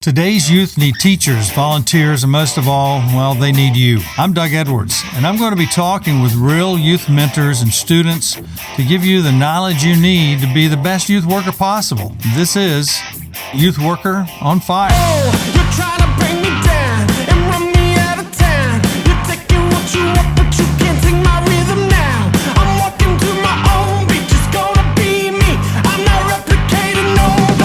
Today's youth need teachers, volunteers, and most of all, well, they need you. I'm Doug Edwards, and I'm going to be talking with real youth mentors and students to give you the knowledge you need to be the best youth worker possible. This is Youth Worker on Fire. Oh, you're trying to bring me down and run me out of town. You're taking what you want, but you can't take my rhythm now. I'm walking to my own beat, just gonna be me. I'm not replicating nobody.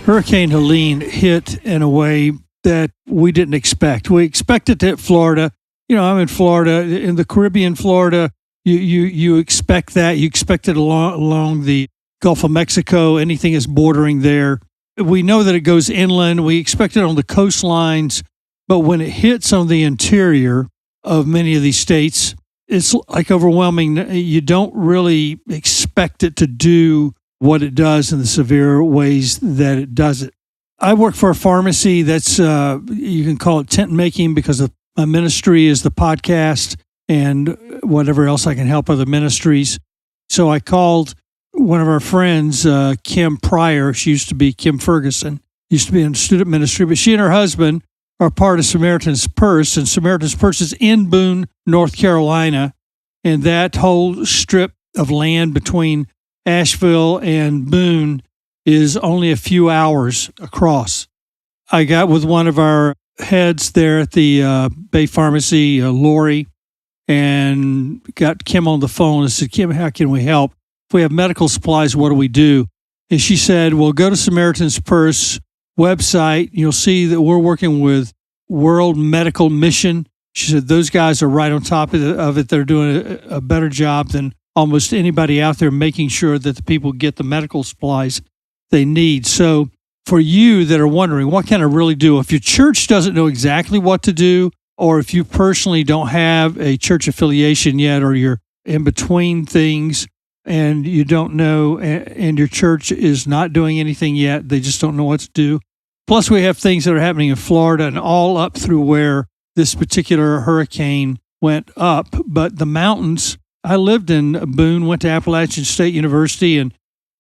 Hurricane Helene hit in a way that we didn't expect. We expected to hit Florida. You know, I'm in Florida, in the Caribbean, Florida. You expect that. You expect it along the Gulf of Mexico, anything is bordering there. We know that it goes inland. We expect it on the coastlines. But when it hits on the interior of many of these states, it's like overwhelming. You don't really expect it to do what it does in the severe ways that it does it. I work for a pharmacy that's, you can call it tent making because of my ministry is the podcast and whatever else I can help other ministries. So I called one of our friends, Kim Pryor. She used to be Kim Ferguson, used to be in student ministry, but she and her husband are part of Samaritan's Purse, and Samaritan's Purse is in Boone, North Carolina, and that whole strip of land between Asheville and Boone is only a few hours across. I got with one of our heads there at the Bay Pharmacy, Lori, and got Kim on the phone and said, Kim, how can we help? If we have medical supplies, what do we do? And she said, well, go to Samaritan's Purse website. You'll see that we're working with World Medical Mission. She said, those guys are right on top of it. They're doing a better job than almost anybody out there, making sure that the people get the medical supplies they need. So for you that are wondering, what can I really do? If your church doesn't know exactly what to do, or if you personally don't have a church affiliation yet, or you're in between things and you don't know, and your church is not doing anything yet, they just don't know what to do. Plus, we have things that are happening in Florida and all up through where this particular hurricane went up. But the mountains, I lived in Boone, went to Appalachian State University, and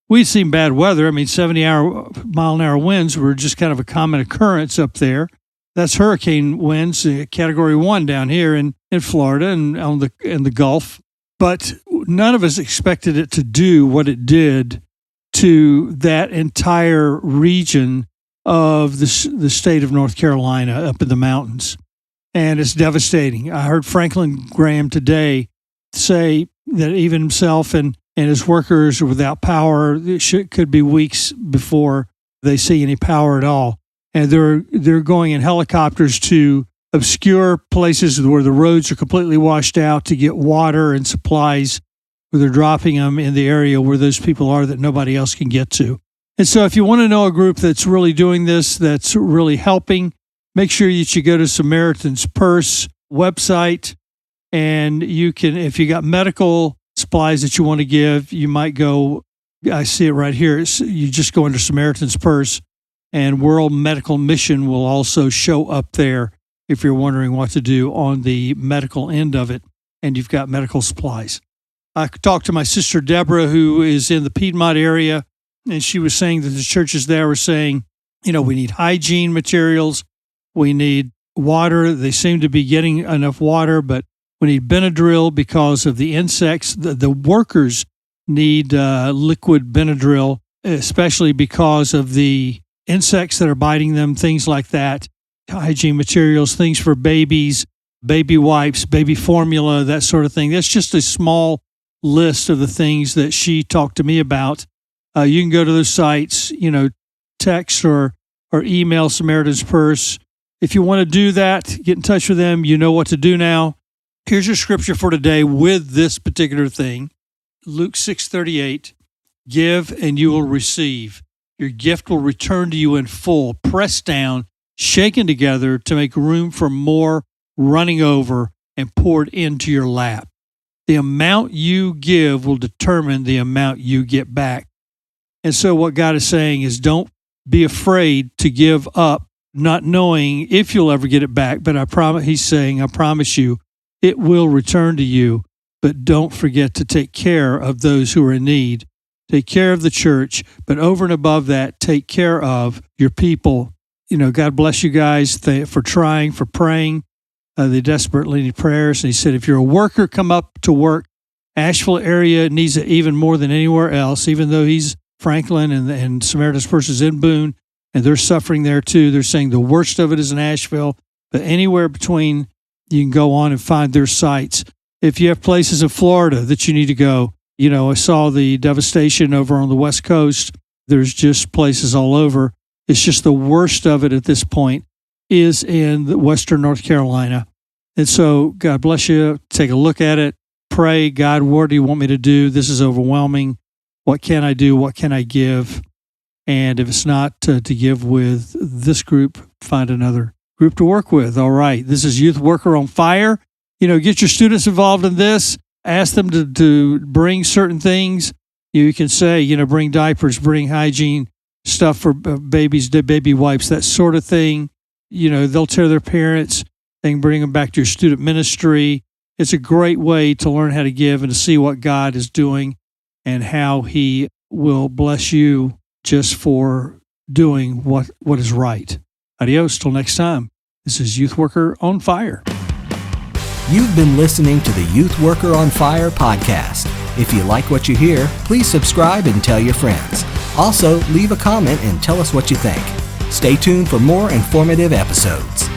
we'd seen bad weather. I mean, 70-mile-an-hour winds were just kind of a common occurrence up there. That's hurricane winds, Category 1 down here in Florida and in the Gulf. But none of us expected it to do what it did to that entire region of the state of North Carolina up in the mountains. And it's devastating. I heard Franklin Graham today say that even himself and his workers are without power. It could be weeks before they see any power at all. And they're going in helicopters to obscure places where the roads are completely washed out to get water and supplies, where they're dropping them in the area where those people are that nobody else can get to. And so if you want to know a group that's really doing this, that's really helping, make sure that you go to Samaritan's Purse website, and you can, if you got medical supplies that you want to give, you might go, I see it right here, you just go under Samaritan's Purse, and World Medical Mission will also show up there if you're wondering what to do on the medical end of it, and you've got medical supplies. I talked to my sister Deborah, who is in the Piedmont area, and she was saying that the churches there were saying, you know, we need hygiene materials, we need water. They seem to be getting enough water, but we need Benadryl because of the insects. The workers need liquid Benadryl, especially because of the insects that are biting them, things like that. Hygiene materials, things for babies, baby wipes, baby formula, that sort of thing. That's just a small list of the things that she talked to me about. You can go to those sites, you know, text or email Samaritan's Purse. If you want to do that, get in touch with them. You know what to do now. Here's your scripture for today with this particular thing. Luke 6:38, give and you will receive. Your gift will return to you in full, pressed down, shaken together to make room for more, running over and poured into your lap. The amount you give will determine the amount you get back. And so what God is saying is don't be afraid to give up, not knowing if you'll ever get it back. But he's saying, I promise you, it will return to you. But don't forget to take care of those who are in need take care of the church, but over and above that, take care of your people. God bless you guys for trying, for praying. They desperately need prayers. And he said, if you're a worker, come up to work. Asheville area needs it even more than anywhere else, even though he's Franklin and Samaritan's Purse is in Boone, and they're suffering there too. They're saying the worst of it is in Asheville, but anywhere between, you can go on and find their sites. If you have places in Florida that you need to go, I saw the devastation over on the West Coast. There's just places all over. It's just the worst of it at this point is in Western North Carolina. And so God bless you. Take a look at it. Pray, God, what do you want me to do? This is overwhelming. What can I do? What can I give? And if it's not to give with this group, find another group to work with. All right. This is Youth Worker on Fire. Get your students involved in this. Ask them to bring certain things. You can say, bring diapers, bring hygiene stuff for babies, baby wipes, that sort of thing. They'll tell their parents. They can bring them back to your student ministry. It's a great way to learn how to give and to see what God is doing and how he will bless you just for doing what is right. Adios, till next time. This is Youth Worker on Fire. You've been listening to the Youth Worker on Fire podcast. If you like what you hear, please subscribe and tell your friends. Also, leave a comment and tell us what you think. Stay tuned for more informative episodes.